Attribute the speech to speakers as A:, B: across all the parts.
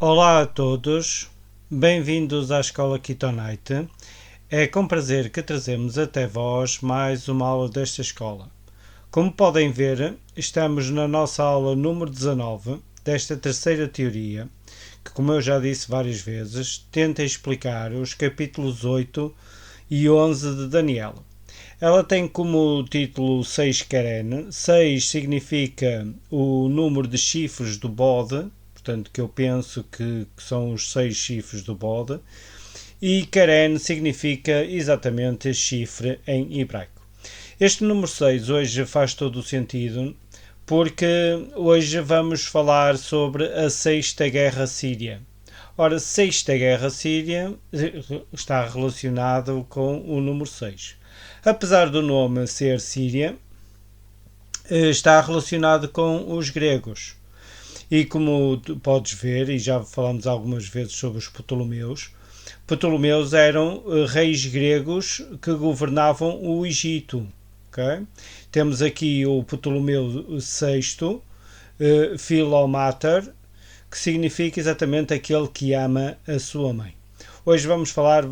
A: Olá a todos, bem-vindos à Escola Kitonite. É com prazer que trazemos até vós mais uma aula desta escola. Como podem ver, estamos na nossa aula número 19 desta terceira teoria, que, como eu já disse várias vezes, tenta explicar os capítulos 8 e 11 de Daniel. Ela tem como título 6 Keren. 6 significa o número de chifres do bode, portanto, que eu penso que são os 6 chifres do bode, e Keren significa exatamente chifre em hebraico. Este número 6 hoje faz todo o sentido, porque hoje vamos falar sobre a Sexta Guerra Síria. Ora, Sexta Guerra Síria está relacionado com o número 6. Apesar do nome ser Síria, está relacionado com os gregos. E como podes ver, e já falamos algumas vezes sobre os Ptolomeus eram reis gregos que governavam o Egito. Okay? Temos aqui o Ptolomeu VI, Philomator, que significa exatamente aquele que ama a sua mãe. Hoje vamos falar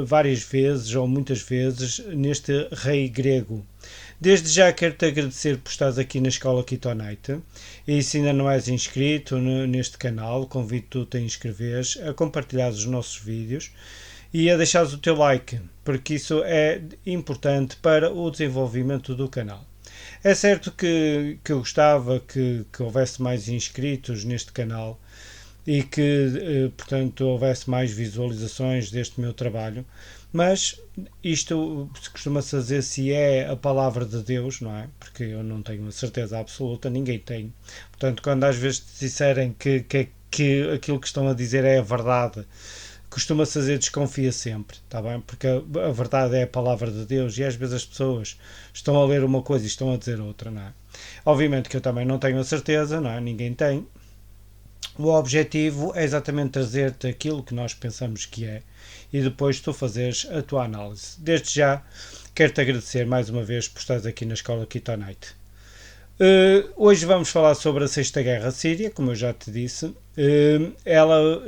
A: várias vezes, ou muitas vezes, neste rei grego. Desde já quero-te agradecer por estares aqui na Escola Kitonite. E se ainda não és inscrito neste canal, convido-te a inscreveres, a compartilhar os nossos vídeos e a deixares o teu like, porque isso é importante para o desenvolvimento do canal. É certo que eu gostava que houvesse mais inscritos neste canal e que, portanto, houvesse mais visualizações deste meu trabalho, mas isto costuma-se dizer se é a palavra de Deus, não é? Porque eu não tenho a certeza absoluta, ninguém tem. Portanto, quando às vezes te disserem que aquilo que estão a dizer é a verdade, costuma-se dizer desconfia sempre, está bem? Porque a verdade é a palavra de Deus e às vezes as pessoas estão a ler uma coisa e estão a dizer outra, não é? Obviamente que eu também não tenho a certeza, não é? Ninguém tem. O objetivo é exatamente trazer-te aquilo que nós pensamos que é e depois tu fazeres a tua análise. Desde já, quero-te agradecer mais uma vez por estares aqui na Escola Kitonite. Hoje vamos falar sobre a Sexta Guerra Síria, como eu já te disse. Ela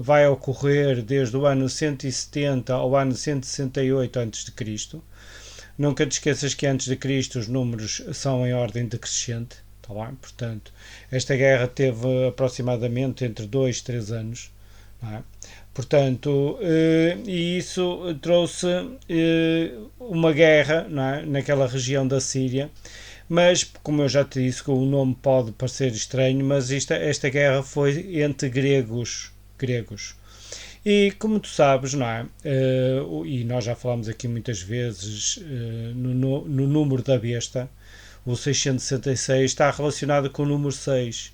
A: vai ocorrer desde o ano 170 ao ano 168 a.C. Nunca te esqueças que antes de Cristo os números são em ordem decrescente. Tá bem? Portanto, esta guerra teve aproximadamente entre 2 e 3 anos. Não é? Portanto, e isso trouxe uma guerra, não é? Naquela região da Síria. Mas, como eu já te disse, o nome pode parecer estranho, mas esta guerra foi entre gregos. E como tu sabes, não é? E nós já falamos aqui muitas vezes no número da besta, o 666 está relacionado com o número 6.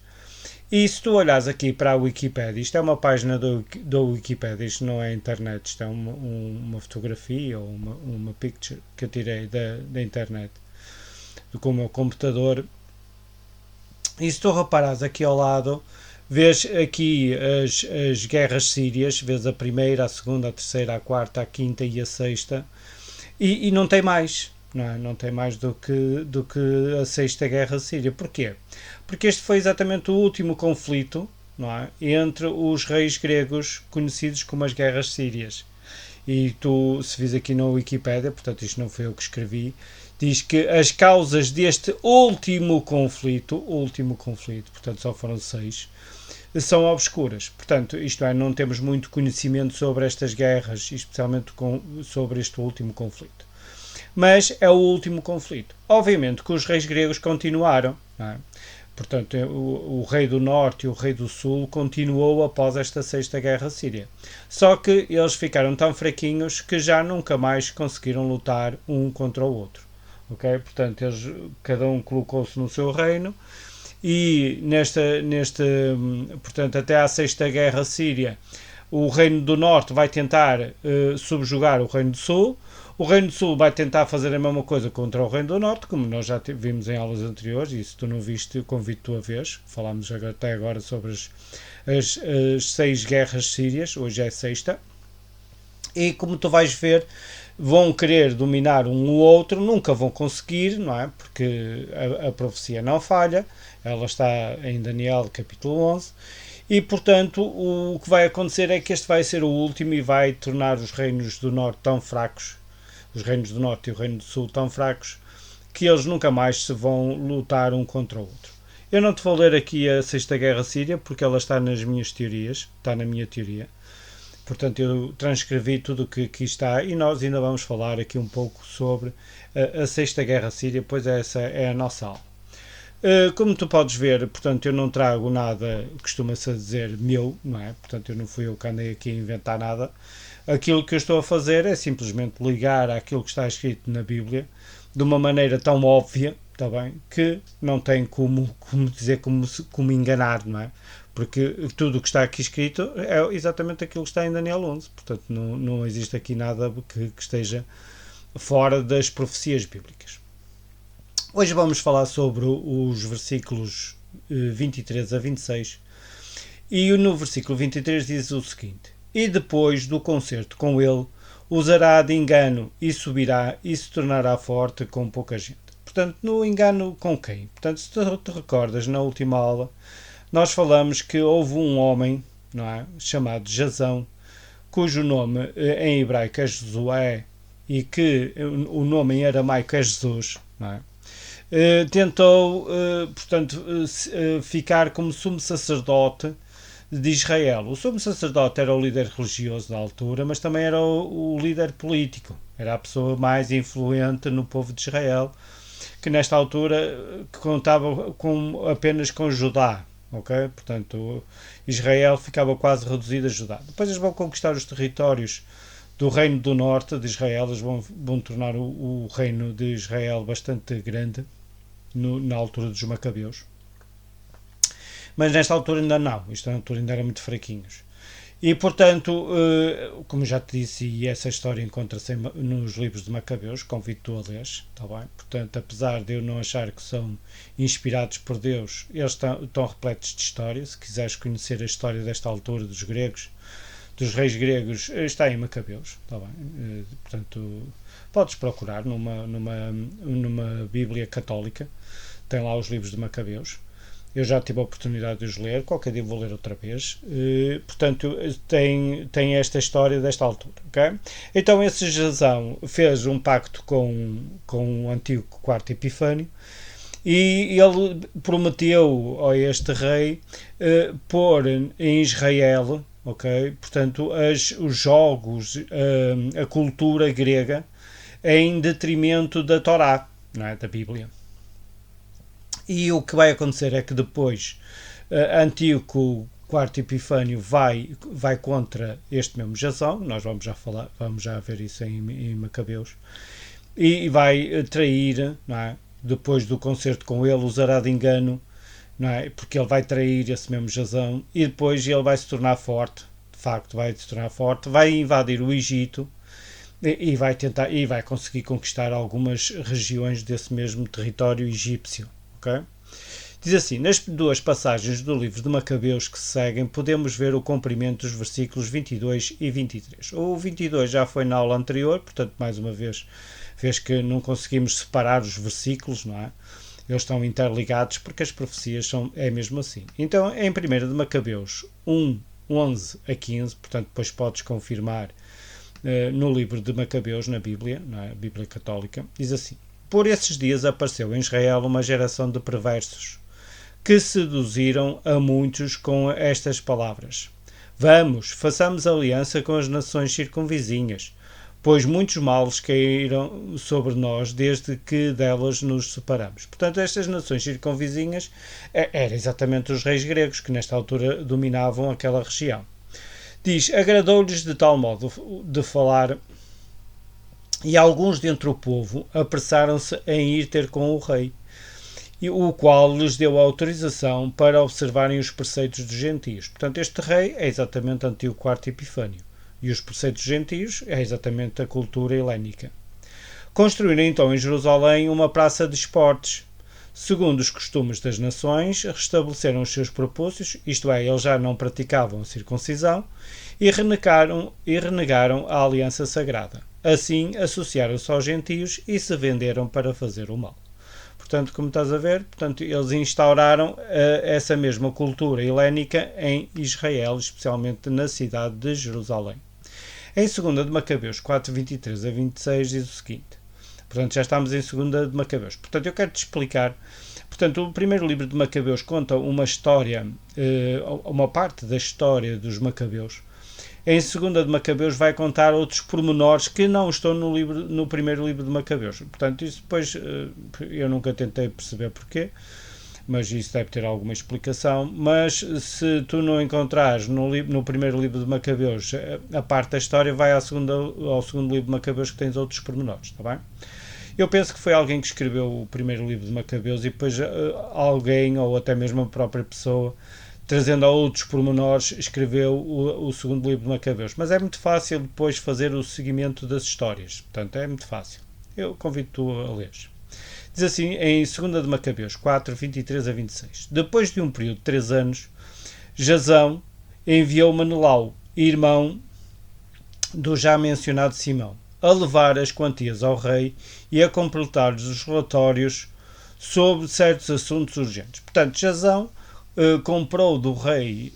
A: E se tu olhares aqui para a Wikipedia, isto é uma página da Wikipedia, isto não é internet, isto é uma fotografia ou uma picture que eu tirei da internet com o meu computador. E se tu reparares aqui ao lado, vês aqui as guerras sírias, vês a primeira, a segunda, a terceira, a quarta, a quinta e a sexta, e não tem mais. Não tem mais do que a Sexta Guerra Síria. Porquê? Porque este foi exatamente o último conflito, não é? Entre os reis gregos conhecidos como as Guerras Sírias. E tu, se vis aqui na Wikipédia, portanto isto não foi eu que escrevi, diz que as causas deste último conflito, portanto só foram 6, são obscuras. Portanto, isto é, não temos muito conhecimento sobre estas guerras, especialmente sobre este último conflito. Mas é o último conflito. Obviamente que os reis gregos continuaram, não é? Portanto, o rei do norte e o rei do sul continuou após esta Sexta Guerra Síria. Só que eles ficaram tão fraquinhos que já nunca mais conseguiram lutar um contra o outro. Okay? Portanto, cada um colocou-se no seu reino e portanto, até à Sexta Guerra Síria, o reino do norte vai tentar subjugar o reino do sul. O Reino do Sul vai tentar fazer a mesma coisa contra o Reino do Norte, como nós já vimos em aulas anteriores, e se tu não viste, convido-te a ver. Falámos até agora sobre as 6 guerras sírias, hoje é a sexta. E como tu vais ver, vão querer dominar um ou outro, nunca vão conseguir, não é? Porque a profecia não falha, ela está em Daniel capítulo 11. E, portanto, o que vai acontecer é que este vai ser o último e vai tornar os reinos do norte tão fracos, os reinos do norte e o reino do sul tão fracos, que eles nunca mais se vão lutar um contra o outro. Eu não te vou ler aqui a Sexta Guerra Síria, porque ela está nas minhas teorias, está na minha teoria. Portanto, eu transcrevi tudo o que aqui está e nós ainda vamos falar aqui um pouco sobre a Sexta Guerra Síria, pois essa é a nossa aula. Como tu podes ver, portanto, eu não trago nada, costuma-se dizer, meu, não é? Portanto, eu não fui eu que andei aqui a inventar nada. Aquilo que eu estou a fazer é simplesmente ligar àquilo que está escrito na Bíblia de uma maneira tão óbvia, está bem, que não tem como dizer, como enganar, não é? Porque tudo o que está aqui escrito é exatamente aquilo que está em Daniel 11. Portanto, não existe aqui nada que esteja fora das profecias bíblicas. Hoje vamos falar sobre os versículos 23 a 26. E no versículo 23 diz o seguinte: E depois do concerto com ele, usará de engano e subirá e se tornará forte com pouca gente. Portanto, no engano com quem? Portanto, se tu te recordas, na última aula, nós falamos que houve um homem, não é, chamado Jazão, cujo nome em hebraico é Josué e que o nome em aramaico é Jesus, não é? Tentou, portanto, ficar como sumo sacerdote de Israel. O sumo sacerdote era o líder religioso da altura, mas também era o líder político. Era a pessoa mais influente no povo de Israel, que nesta altura contava apenas com Judá. Okay? Portanto, Israel ficava quase reduzido a Judá. Depois eles vão conquistar os territórios do reino do norte de Israel, eles vão tornar o reino de Israel bastante grande na altura dos Macabeus. Mas nesta altura ainda não, esta altura ainda eram muito fraquinhos. E, portanto, como já te disse, e essa história encontra-se nos livros de Macabeus, convido-te a ler, está bem? Portanto, apesar de eu não achar que são inspirados por Deus, eles estão repletos de história. Se quiseres conhecer a história desta altura dos gregos, dos reis gregos, está em Macabeus, está bem? Portanto, podes procurar numa Bíblia católica, tem lá os livros de Macabeus. Eu já tive a oportunidade de os ler, qualquer dia vou ler outra vez. Portanto, tem esta história desta altura. Okay? Então, esse Jazão fez um pacto com o antigo quarto Epifânio e ele prometeu a este rei pôr em Israel, okay? Portanto, os jogos, a cultura grega, em detrimento da Torá, não é? Da Bíblia. E o que vai acontecer é que depois Antíoco IV Epifânio vai contra este mesmo Jazão, nós vamos já ver isso em Macabeus, e vai trair, não é? Depois do concerto com ele, usará de engano, não é? Porque ele vai trair esse mesmo Jazão, e depois ele vai se tornar forte, de facto vai se tornar forte, vai invadir o Egito, e vai tentar, e vai conseguir conquistar algumas regiões desse mesmo território egípcio. Okay? Diz assim: nas duas passagens do livro de Macabeus que se seguem, podemos ver o comprimento dos versículos 22 e 23. O 22 já foi na aula anterior, portanto, mais uma vez que não conseguimos separar os versículos, não é? Eles estão interligados porque as profecias é mesmo assim. Então, em 1 de Macabeus 1, 11 a 15, portanto, depois podes confirmar no livro de Macabeus, na Bíblia, não é? A Bíblia Católica, diz assim: por esses dias apareceu em Israel uma geração de perversos, que seduziram a muitos com estas palavras: vamos, façamos aliança com as nações circunvizinhas, pois muitos males caíram sobre nós desde que delas nos separamos. Portanto, estas nações circunvizinhas eram exatamente os reis gregos, que nesta altura dominavam aquela região. Diz: agradou-lhes de tal modo de falar, e alguns dentre o povo apressaram-se em ir ter com o rei, o qual lhes deu a autorização para observarem os preceitos dos gentios. Portanto, este rei é exatamente Antíoco IV Epifânio, e os preceitos gentios é exatamente a cultura helénica. Construíram então em Jerusalém uma praça de esportes. Segundo os costumes das nações, restabeleceram os seus propósitos, isto é, eles já não praticavam a circuncisão, e renegaram a aliança sagrada. Assim, associaram-se aos gentios e se venderam para fazer o mal. portanto, como estás a ver, portanto, eles instauraram essa mesma cultura helénica em Israel, especialmente na cidade de Jerusalém. Em 2 de Macabeus 4, 23 a 26 diz o seguinte, portanto já estamos em 2 de Macabeus, portanto eu quero-te explicar, portanto o primeiro livro de Macabeus conta uma história, uma parte da história dos Macabeus. Em 2 de Macabeus vai contar outros pormenores que não estão no primeiro livro de Macabeus, portanto isso depois eu nunca tentei perceber porquê, mas isso deve ter alguma explicação. Mas se tu não encontrares no primeiro livro de Macabeus a parte da história, vai ao segundo livro de Macabeus que tens outros pormenores, está bem? Eu penso que foi alguém que escreveu o primeiro livro de Macabeus e depois alguém, ou até mesmo a própria pessoa, trazendo a outros pormenores, escreveu o segundo livro de Macabeus. Mas é muito fácil depois fazer o seguimento das histórias, portanto é muito fácil. Eu convido-te a ler. Diz assim, em 2 de Macabeus 4, 23 a 26. Depois de um período de 3 anos, Jazão enviou Menelau, irmão do já mencionado Simão, a levar as quantias ao rei e a completar os relatórios sobre certos assuntos urgentes. Portanto, Jazão comprou do rei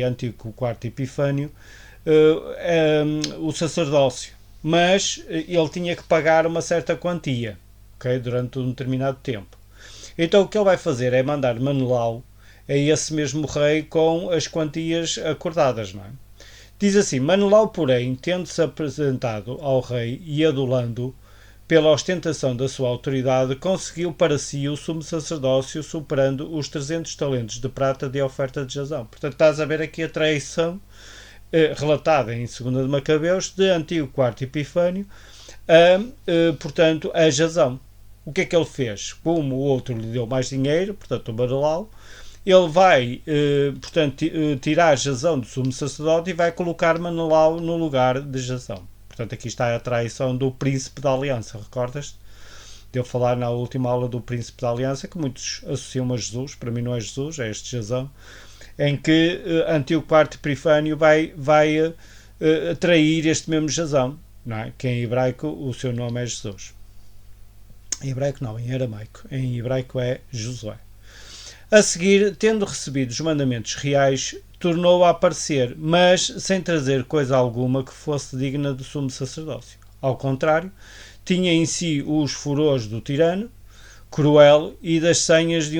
A: Antíoco IV Epifânio o sacerdócio, mas ele tinha que pagar uma certa quantia, okay, durante um determinado tempo. Então o que ele vai fazer é mandar Menelau a esse mesmo rei com as quantias acordadas, não é? Diz assim, Menelau, porém, tendo-se apresentado ao rei e adulando pela ostentação da sua autoridade, conseguiu para si o sumo sacerdócio, superando os 300 talentos de prata de oferta de Jazão. Portanto, estás a ver aqui a traição relatada em 2 de Macabeus de Antíoco IV Epifânio portanto, a Jazão. O que é que ele fez? Como o outro lhe deu mais dinheiro, portanto o Menelau, ele vai portanto, tirar Jazão do sumo sacerdote e vai colocar Menelau no lugar de Jazão. Portanto, aqui está a traição do príncipe da aliança, recordas-te? De eu falar na última aula do príncipe da aliança, que muitos associam a Jesus, para mim não é Jesus, é este Jazão, em que Antíoco IV Epifânio vai trair este mesmo Jazão, não é? Que em hebraico o seu nome é Jesus. Em hebraico não, em aramaico. Em hebraico é Josué. A seguir, tendo recebido os mandamentos reais, tornou a aparecer, mas sem trazer coisa alguma que fosse digna do sumo sacerdócio. Ao contrário, tinha em si os furores do tirano, cruel, e as senhas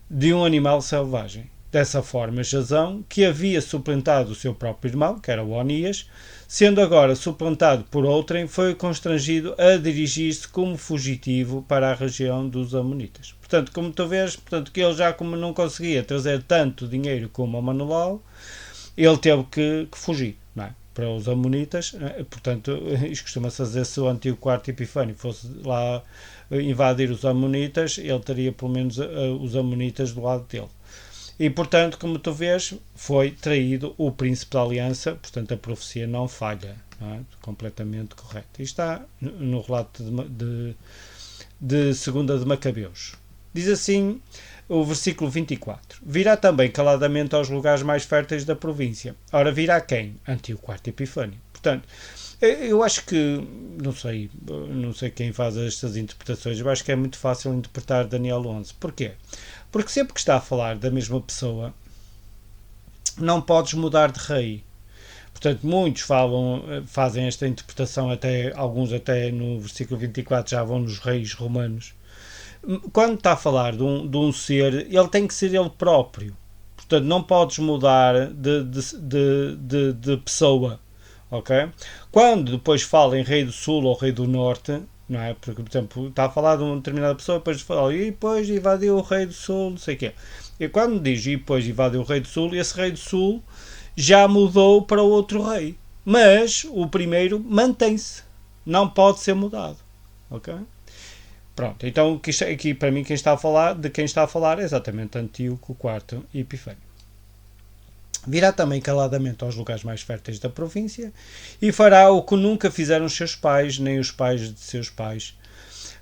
A: de um animal selvagem. Dessa forma, Jazão, que havia suplantado o seu próprio irmão, que era o Onias, sendo agora suplantado por outrem, foi constrangido a dirigir-se como fugitivo para a região dos Amonitas. Portanto, como tu vês, portanto, que ele já como não conseguia trazer tanto dinheiro como a Menelau, ele teve que fugir, não é? Para os Amonitas. Portanto, isto costuma-se dizer, se o antigo quarto Epifânio fosse lá invadir os Amonitas, ele teria pelo menos os Amonitas do lado dele. E, portanto, como tu vês, foi traído o príncipe da aliança, portanto a profecia não falha, não é? Completamente correto. E está no relato de 2 de Macabeus. Diz assim o versículo 24. Virá também caladamente aos lugares mais férteis da província. Ora, virá quem? Antíoco IV Epifânio. Portanto, eu acho que, não sei quem faz estas interpretações, eu acho que é muito fácil interpretar Daniel 11. Porquê? Porque sempre que está a falar da mesma pessoa, não podes mudar de rei. Portanto, muitos fazem esta interpretação, alguns até no versículo 24 já vão nos reis romanos. Quando está a falar de um ser, ele tem que ser ele próprio. Portanto, não podes mudar de pessoa. Okay? Quando depois fala em rei do sul ou rei do norte, não é? Porque, por exemplo, está a falar de uma determinada pessoa, depois fala, e depois invadiu o rei do sul, não sei o quê. E quando diz, e depois invadiu o rei do sul, esse rei do sul já mudou para outro rei. Mas o primeiro mantém-se. Não pode ser mudado. Ok? Pronto, então aqui para mim quem está a falar é exatamente Antíoco IV Epifânio. Virá também caladamente aos lugares mais férteis da província e fará o que nunca fizeram os seus pais, nem os pais de seus pais.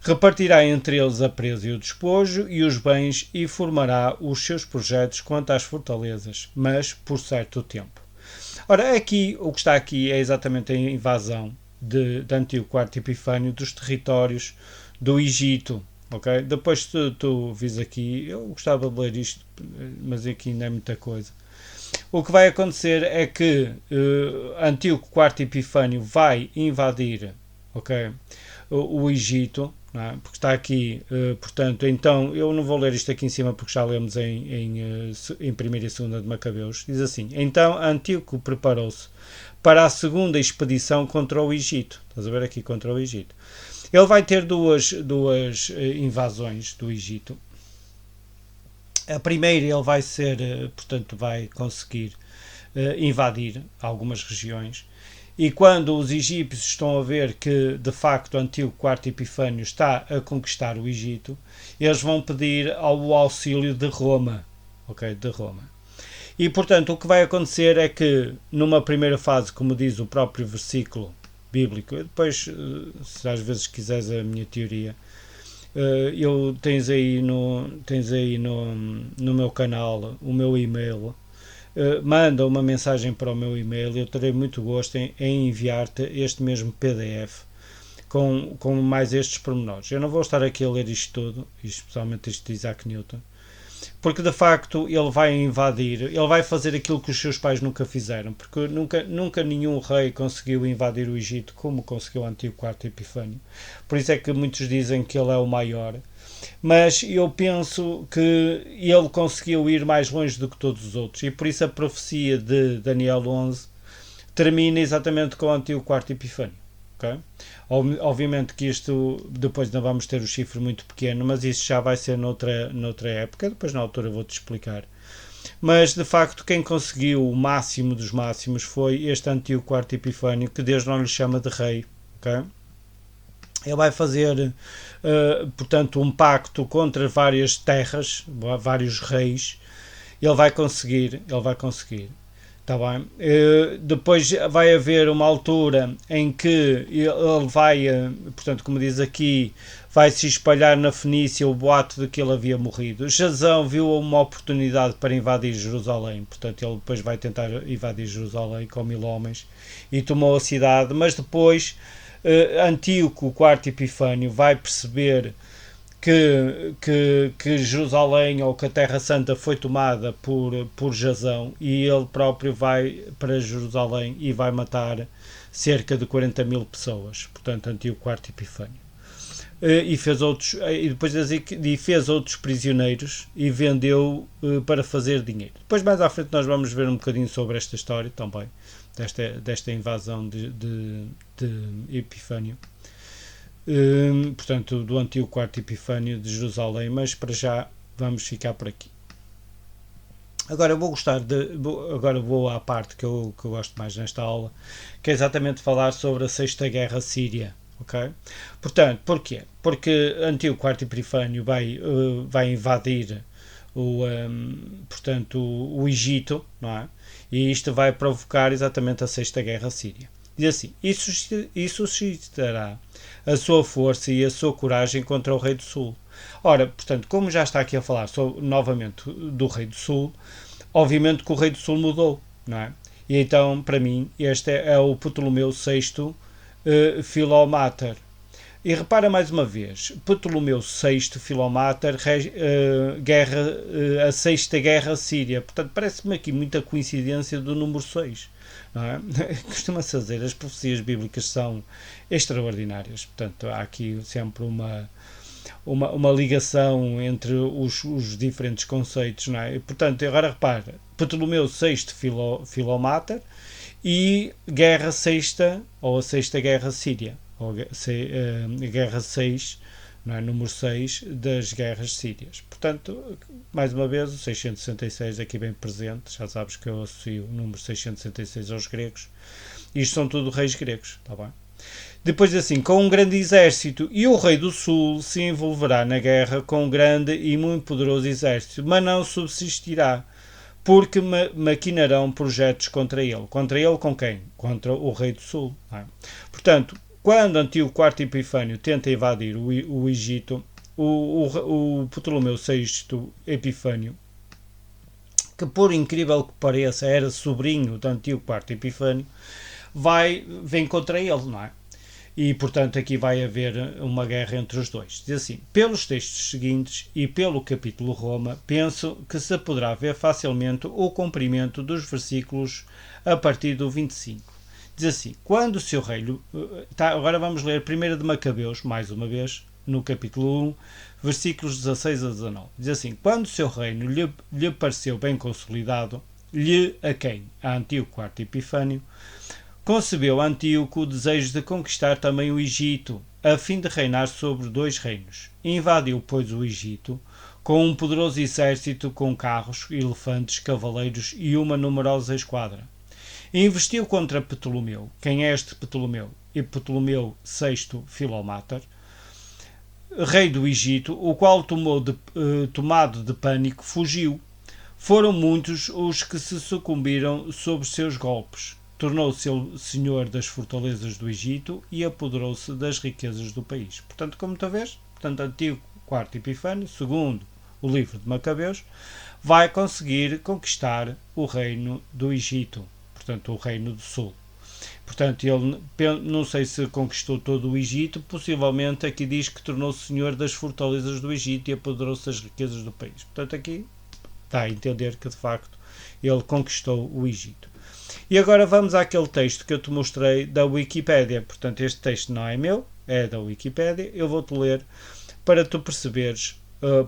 A: Repartirá entre eles a presa e o despojo e os bens e formará os seus projetos quanto às fortalezas, mas por certo tempo. Ora, aqui, o que está aqui é exatamente a invasão de Antíoco IV Epifânio dos territórios do Egito. Okay? Depois tu vis aqui, eu gostava de ler isto, mas aqui ainda é muita coisa. O que vai acontecer é que Antíoco IV Epifânio vai invadir, okay, o Egito, não é? Porque está aqui, portanto, então eu não vou ler isto aqui em cima porque já lemos em 1ª e 2ª de Macabeus. Diz assim: então Antíoco preparou-se para a segunda expedição contra o Egito. Estás a ver aqui, contra o Egito. Ele vai ter duas invasões do Egito. A primeira ele vai ser, portanto, vai conseguir invadir algumas regiões. E quando os egípcios estão a ver que, de facto, Antíoco IV Epifânio está a conquistar o Egito, eles vão pedir o auxílio de Roma. Ok? De Roma. E, portanto, o que vai acontecer é que, numa primeira fase, como diz o próprio versículo bíblico, depois, se às vezes quiseres a minha teoria, tens aí no meu canal o meu e-mail. Manda uma mensagem para o meu e-mail, eu terei muito gosto em enviar-te este mesmo PDF com mais estes pormenores. Eu não vou estar aqui a ler isto tudo, especialmente isto de Isaac Newton, porque de facto ele vai invadir, ele vai fazer aquilo que os seus pais nunca fizeram, porque nunca nenhum rei conseguiu invadir o Egito como conseguiu Antíoco IV Epifânio. Por isso é que muitos dizem que ele é o maior. Mas eu penso que ele conseguiu ir mais longe do que todos os outros, e por isso a profecia de Daniel 11 termina exatamente com Antíoco IV Epifânio. Okay? Obviamente que isto depois não vamos ter o chifre muito pequeno, mas isso já vai ser noutra época, depois na altura vou-te explicar. Mas de facto quem conseguiu o máximo dos máximos foi este Antíoco IV Epifânio, que Deus não lhe chama de rei. Okay? Ele vai fazer, portanto, um pacto contra várias terras, vários reis. Ele vai conseguir. Está bem? Depois vai haver uma altura em que ele vai, portanto, como diz aqui, vai se espalhar na Fenícia o boato de que ele havia morrido. Jazão viu uma oportunidade para invadir Jerusalém, portanto, ele depois vai tentar invadir Jerusalém com 1000 homens e tomou a cidade, mas depois Antíoco IV Epifânio vai perceber que Jerusalém ou que a Terra Santa foi tomada por Jazão, e ele próprio vai para Jerusalém e vai matar cerca de 40.000 pessoas, portanto Antíoco IV Epifânio. E fez outros prisioneiros e vendeu para fazer dinheiro. Depois mais à frente nós vamos ver um bocadinho sobre esta história também, desta invasão de Epifânio. Portanto, do Antíoco IV Epifânio de Jerusalém, mas para já vamos ficar por aqui. Agora vou à parte que eu gosto mais nesta aula, que é exatamente falar sobre a Sexta Guerra Síria. Okay? Portanto, porquê? Porque Antíoco IV Epifânio vai invadir o Egito, não é? E isto vai provocar exatamente a Sexta Guerra Síria. Diz assim: isso suscitará a sua força e a sua coragem contra o Rei do Sul. Ora, portanto, como já está aqui a falar novamente do Rei do Sul, obviamente que o Rei do Sul mudou, não é? E então, para mim, este é o Ptolomeu VI Filomater. E repara mais uma vez, Ptolomeu VI Filomater, a Sexta Guerra Síria. Portanto, parece-me aqui muita coincidência do número 6. Não é? Costuma-se dizer, as profecias bíblicas são extraordinárias. Portanto, há aqui sempre uma ligação entre os diferentes conceitos. Não é? Portanto, agora repara, Ptolomeu VI Filomater e Guerra Sexta, ou a Sexta Guerra Síria, ou a Guerra 6, não é? Número 6 das guerras sírias. Portanto, mais uma vez, o 666 aqui bem presente, já sabes que eu associo o número 666 aos gregos. Isto são tudo reis gregos, está bem? Depois assim, com um grande exército, e o rei do sul se envolverá na guerra com um grande e muito poderoso exército, mas não subsistirá, porque maquinarão projetos contra ele. Contra ele com quem? Contra o rei do sul. Não é? Portanto, quando Antíoco IV Epifânio tenta invadir o Egito, o Ptolomeu VI Epifânio, que por incrível que pareça era sobrinho de Antíoco IV Epifânio, vem contra ele, não é? e, portanto, aqui vai haver uma guerra entre os dois. Diz assim: pelos textos seguintes e pelo capítulo Roma, penso que se poderá ver facilmente o cumprimento dos versículos a partir do 25. Diz assim: quando o seu rei... agora vamos ler 1 de Macabeus, mais uma vez, no capítulo 1, versículos 16 a 19. Diz assim: quando o seu reino lhe pareceu bem consolidado, a quem? A Antíoco IV Epifânio, concebeu Antíoco o desejo de conquistar também o Egito, a fim de reinar sobre 2 reinos. Invadiu, pois, o Egito, com um poderoso exército com carros, elefantes, cavaleiros e uma numerosa esquadra. E investiu contra Ptolomeu. Quem é este Ptolomeu? E Ptolomeu VI Filomator, rei do Egito, o qual, tomado de pânico, fugiu. Foram muitos os que se sucumbiram sob seus golpes. Tornou-se senhor das fortalezas do Egito e apoderou-se das riquezas do país. Portanto, como tu vês, Antíoco IV Epifânio, segundo o livro de Macabeus, vai conseguir conquistar o reino do Egito, portanto, o reino do sul. Portanto, ele, não sei se conquistou todo o Egito, possivelmente aqui diz que tornou-se senhor das fortalezas do Egito e apoderou-se das riquezas do país. Portanto, aqui dá a entender que, de facto, ele conquistou o Egito. E agora vamos àquele texto que eu te mostrei da Wikipédia. Portanto, este texto não é meu, é da Wikipédia. Eu vou-te ler para tu perceberes,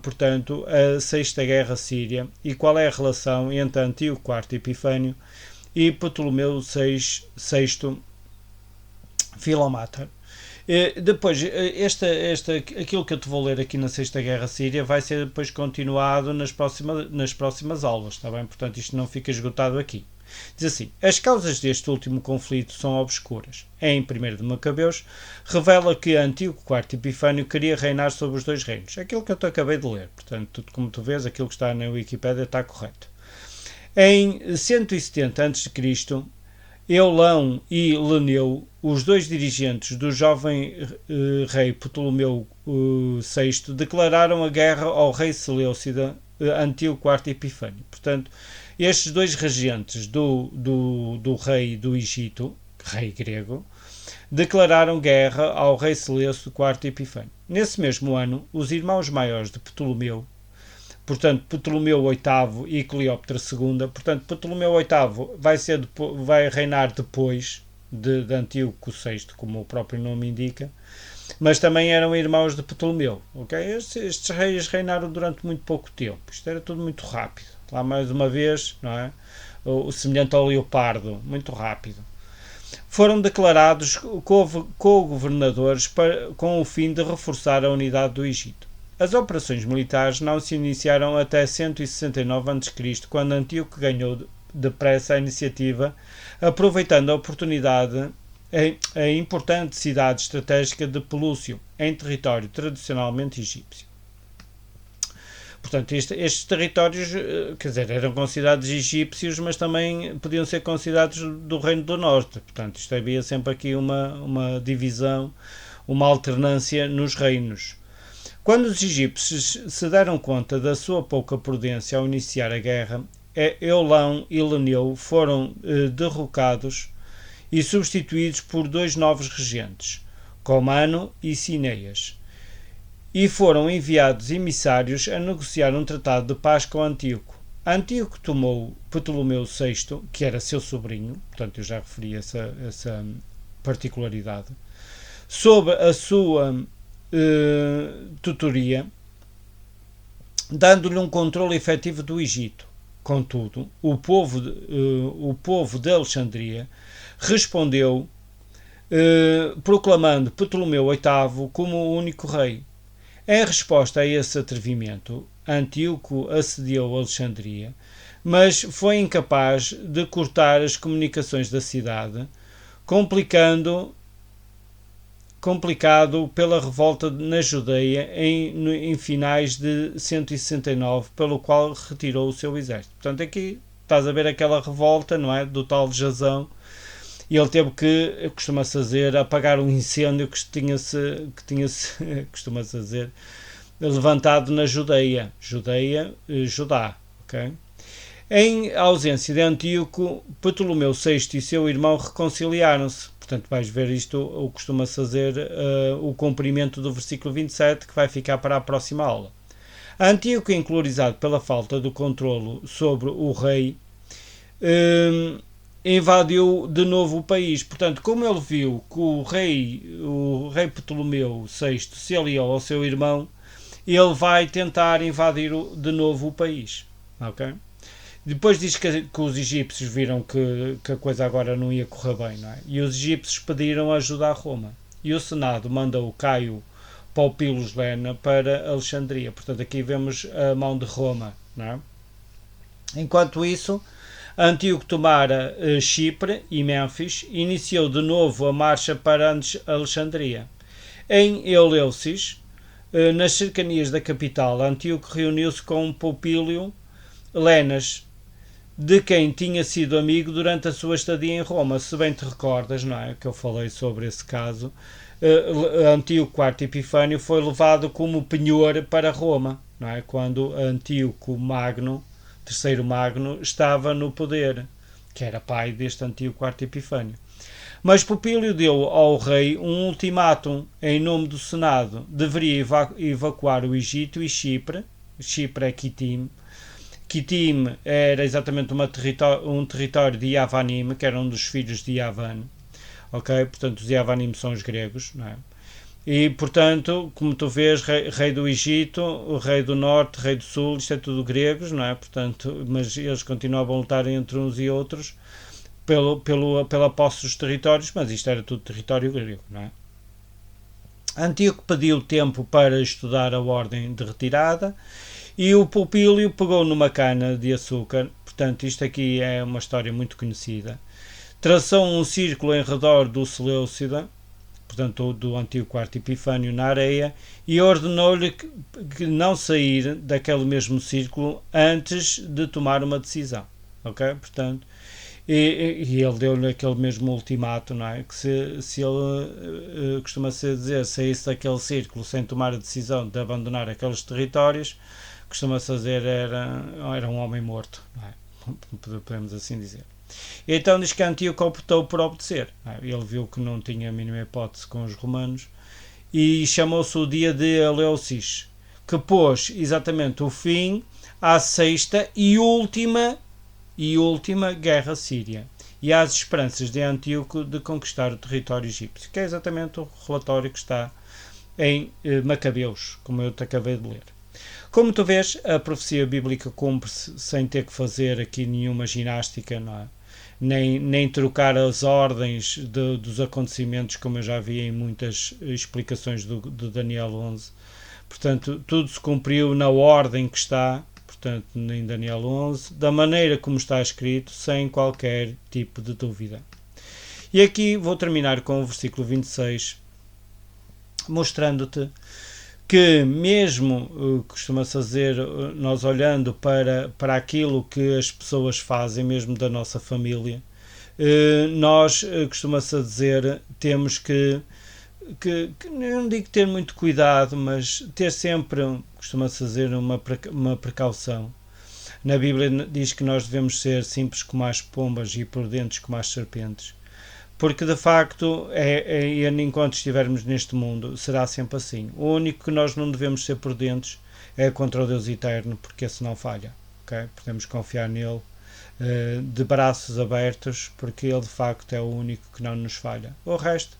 A: portanto, a Sexta Guerra Síria e qual é a relação entre Antíoco IV Epifânio e Ptolomeu VI Filomator. Depois, aquilo que eu te vou ler aqui na Sexta Guerra Síria vai ser depois continuado nas próximas aulas, está bem? Portanto, isto não fica esgotado aqui. Diz assim: as causas deste último conflito são obscuras. Em 1 de Macabeus, revela que Antíoco IV Epifânio queria reinar sobre os 2 reinos. Aquilo que eu te acabei de ler. Portanto, como tu vês, aquilo que está na Wikipédia está correto. Em 170 a.C., Eulão e Leneu, os 2 dirigentes do jovem rei Ptolomeu VI, declararam a guerra ao rei seleucida Antíoco IV Epifânio. Portanto, estes 2 regentes do rei do Egito, rei grego, declararam guerra ao rei seleucida IV Epifânio. Nesse mesmo ano, os irmãos maiores de Ptolomeu, portanto, Ptolomeu VIII e Cleópatra II, portanto, Ptolomeu VIII vai reinar depois de Antíoco VI, como o próprio nome indica, mas também eram irmãos de Ptolomeu. Okay? Estes reis reinaram durante muito pouco tempo. Isto era tudo muito rápido. Lá mais uma vez, não é? O semelhante ao leopardo, muito rápido. Foram declarados co-governadores com o fim de reforçar a unidade do Egito. As operações militares não se iniciaram até 169 a.C., quando Antíoco ganhou depressa a iniciativa, aproveitando a oportunidade a importante cidade estratégica de Pelúcio, em território tradicionalmente egípcio. Portanto, estes territórios, quer dizer, eram considerados egípcios, mas também podiam ser considerados do Reino do Norte. Portanto, isto havia sempre aqui uma divisão, uma alternância nos reinos. Quando os egípcios se deram conta da sua pouca prudência ao iniciar a guerra, Eulão e Leneu foram derrocados e substituídos por 2 novos regentes, Comano e Cineas, e foram enviados emissários a negociar um tratado de paz com Antíoco. Antíoco tomou Ptolomeu VI, que era seu sobrinho, portanto eu já referi essa particularidade, sob a sua tutoria, dando-lhe um controle efetivo do Egito. Contudo, o povo de Alexandria respondeu proclamando Ptolomeu VIII como o único rei. Em resposta a esse atrevimento, Antíoco assediou Alexandria, mas foi incapaz de cortar as comunicações da cidade, complicado pela revolta na Judeia em finais de 169, pelo qual retirou o seu exército. Portanto, aqui estás a ver aquela revolta, não é, do tal Jasão, e ele teve que, costuma-se dizer, apagar um incêndio que tinha-se costuma-se dizer, levantado na Judeia, Judá, ok? Em ausência de Antíoco, Ptolomeu VI e seu irmão reconciliaram-se. portanto vais ver isto, o costuma-se fazer o cumprimento do versículo 27, que vai ficar para a próxima aula. Antíoco, encolorizado pela falta de controlo sobre o rei, invadiu de novo o país. Portanto, como ele viu que o rei Ptolomeu VI se aliou ao seu irmão, ele vai tentar invadir de novo o país. Ok? Depois diz que os egípcios viram que a coisa agora não ia correr bem, não é? E os egípcios pediram ajuda a Roma. E o Senado manda o Caio Popilus Lena para Alexandria. Portanto, aqui vemos a mão de Roma, não é? Enquanto isso, Antíoco tomara Chipre e Mênfis, iniciou de novo a marcha para Alexandria. Em Eleusis, nas cercanias da capital, Antíoco reuniu-se com Popílio Lenas, de quem tinha sido amigo durante a sua estadia em Roma. Se bem te recordas, não é? Que eu falei sobre esse caso, Antíoco IV Epifânio foi levado como penhor para Roma, não é? Quando Antíoco Magno, terceiro Magno, estava no poder, que era pai deste Antíoco IV Epifânio. Mas Popílio deu ao rei um ultimátum em nome do Senado. Deveria evacuar o Egito e Chipre. Chipre é Quitim. Quitim era exatamente um território de Yavanim, que era um dos filhos de Yavan. Ok? Portanto, os Yavanim são os gregos, não é? E, portanto, como tu vês, rei do Egito, o rei do Norte, rei do Sul, isto é tudo gregos, não é? Portanto, mas eles continuavam a lutar entre uns e outros pela posse dos territórios, mas isto era tudo território grego, não é? Antíoco pediu tempo para estudar a ordem de retirada e o Popílio pegou numa cana de açúcar, portanto isto aqui é uma história muito conhecida, traçou um círculo em redor do Seleucida, portanto do Antíoco IV Epifânio, na areia, e ordenou-lhe que não sair daquele mesmo círculo antes de tomar uma decisão, ok? Portanto, e ele deu-lhe aquele mesmo ultimato, não é? Que se ele costuma-se dizer, saísse daquele círculo sem tomar a decisão de abandonar aqueles territórios, costuma-se dizer era um homem morto, não é? Podemos assim dizer. E então diz que Antíoco optou por obedecer. Ele viu que não tinha a mínima hipótese com os romanos e chamou-se o dia de Eleusis, que pôs exatamente o fim à sexta e última guerra síria e às esperanças de Antíoco de conquistar o território egípcio, que é exatamente o relatório que está em Macabeus, como eu te acabei de ler. Como tu vês, a profecia bíblica cumpre-se sem ter que fazer aqui nenhuma ginástica, não é? Nem trocar as ordens dos acontecimentos, como eu já vi em muitas explicações do Daniel 11. Portanto, tudo se cumpriu na ordem que está, portanto, em Daniel 11, da maneira como está escrito, sem qualquer tipo de dúvida. E aqui vou terminar com o versículo 26, mostrando-te que mesmo, costuma-se dizer, nós olhando para aquilo que as pessoas fazem, mesmo da nossa família, nós, costuma-se dizer, temos que não digo ter muito cuidado, mas ter sempre, costuma-se dizer, uma precaução. Na Bíblia diz que nós devemos ser simples como as pombas e prudentes como as serpentes. Porque de facto, enquanto estivermos neste mundo, será sempre assim. O único que nós não devemos ser prudentes é contra o Deus eterno, porque esse não falha. Okay? Podemos confiar nele de braços abertos, porque ele de facto é o único que não nos falha. O resto,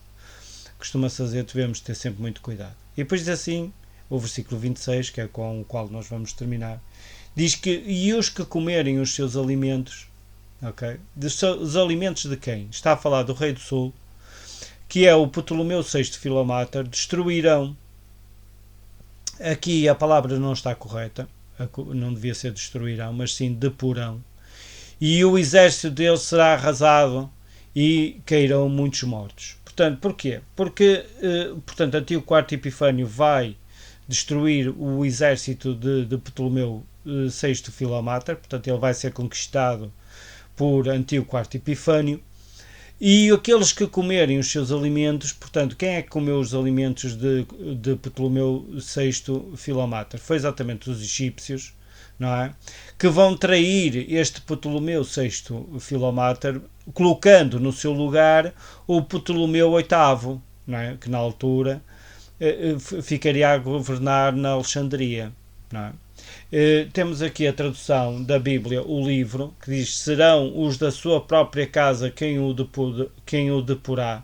A: costuma-se dizer, devemos ter sempre muito cuidado. E depois diz assim, o versículo 26, que é com o qual nós vamos terminar, diz que, e os que comerem os seus alimentos, okay? Os alimentos de quem? Está a falar do rei do sul, que é o Ptolomeu VI Filomator, destruirão. Aqui a palavra não está correta, não devia ser destruirão, mas sim depurão. E o exército deles será arrasado e cairão muitos mortos. Portanto, porquê? Porque, portanto, Antíoco IV Epifânio vai destruir o exército de Ptolomeu VI Filomator, portanto ele vai ser conquistado por Antíoco IV Epifânio, e aqueles que comerem os seus alimentos, portanto, quem é que comeu os alimentos de Ptolomeu VI Filomator? Foi exatamente os egípcios, não é? Que vão trair este Ptolomeu VI Filomater, colocando no seu lugar o Ptolomeu VIII, não é? Que na altura ficaria a governar na Alexandria. Não é? Temos aqui a tradução da Bíblia, o livro, que diz: serão os da sua própria casa quem o deporá,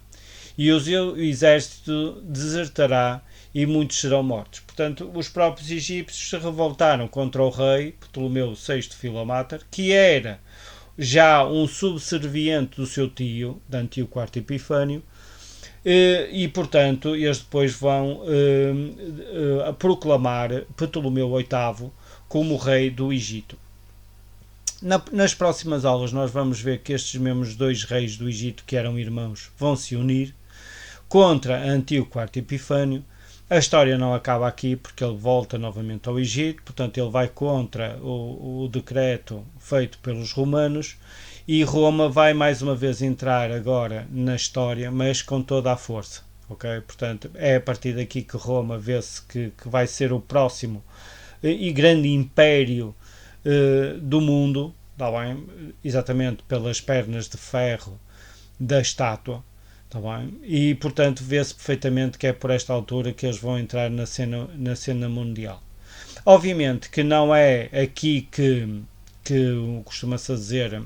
A: e o seu exército desertará, e muitos serão mortos. Portanto, os próprios egípcios se revoltaram contra o rei Ptolomeu VI Filomater, que era já um subserviente do seu tio, de Antíoco IV Epifânio, e portanto eles depois vão proclamar Ptolomeu VIII como rei do Egito. Nas próximas aulas nós vamos ver que estes mesmos dois reis do Egito, que eram irmãos, vão se unir contra Antíoco IV Epifânio. A história não acaba aqui, porque ele volta novamente ao Egito, portanto ele vai contra o decreto feito pelos romanos, e Roma vai mais uma vez entrar agora na história, mas com toda a força. Okay? Portanto, é a partir daqui que Roma vê-se que vai ser o próximo e grande império do mundo, tá bem? Exatamente pelas pernas de ferro da estátua. Tá bem? E portanto vê-se perfeitamente que é por esta altura que eles vão entrar na cena mundial. Obviamente que não é aqui que costuma-se dizer,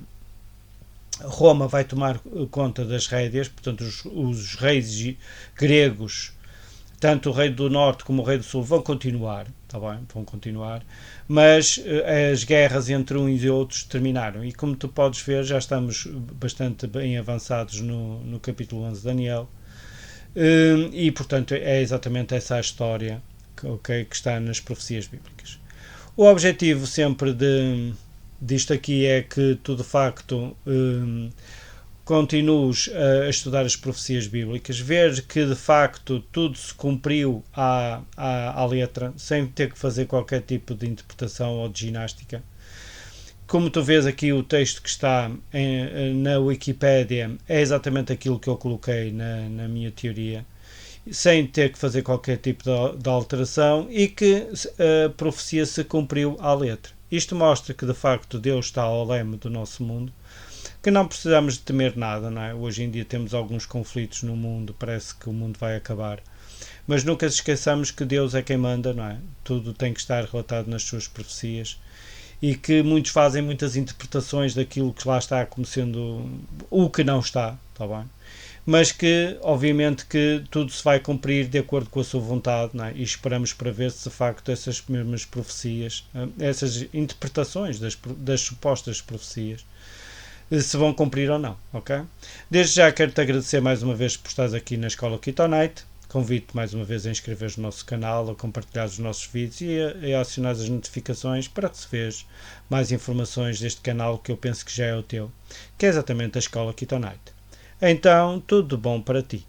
A: Roma vai tomar conta das rédeas, portanto os reis gregos, tanto o rei do norte como o rei do sul, vão continuar, tá bem? Vão continuar, mas as guerras entre uns e outros terminaram. E como tu podes ver, já estamos bastante bem avançados no capítulo 11 de Daniel, e portanto é exatamente essa a história que está nas profecias bíblicas. O objetivo sempre disto aqui é que tu de facto continues a estudar as profecias bíblicas, ver que de facto tudo se cumpriu à letra, sem ter que fazer qualquer tipo de interpretação ou de ginástica. Como tu vês aqui, o texto que está na Wikipédia é exatamente aquilo que eu coloquei na minha teoria, sem ter que fazer qualquer tipo de alteração, e que a profecia se cumpriu à letra. Isto mostra que de facto Deus está ao leme do nosso mundo, que não precisamos de temer nada, não é? Hoje em dia temos alguns conflitos no mundo, parece que o mundo vai acabar, mas nunca se esqueçamos que Deus é quem manda, não é? Tudo tem que estar relatado nas suas profecias, e que muitos fazem muitas interpretações daquilo que lá está como sendo o que não está, está bem? Mas que, obviamente, que tudo se vai cumprir de acordo com a sua vontade, não é? E esperamos para ver se de facto essas mesmas profecias, essas interpretações das supostas profecias, se vão cumprir ou não, ok? Desde já quero-te agradecer mais uma vez por estares aqui na Escola Kitonite. Convido-te mais uma vez a inscreveres no nosso canal, a compartilhar os nossos vídeos e a acionar as notificações para receberes mais informações deste canal, que eu penso que já é o teu, que é exatamente a Escola Kitonite. Então, tudo de bom para ti.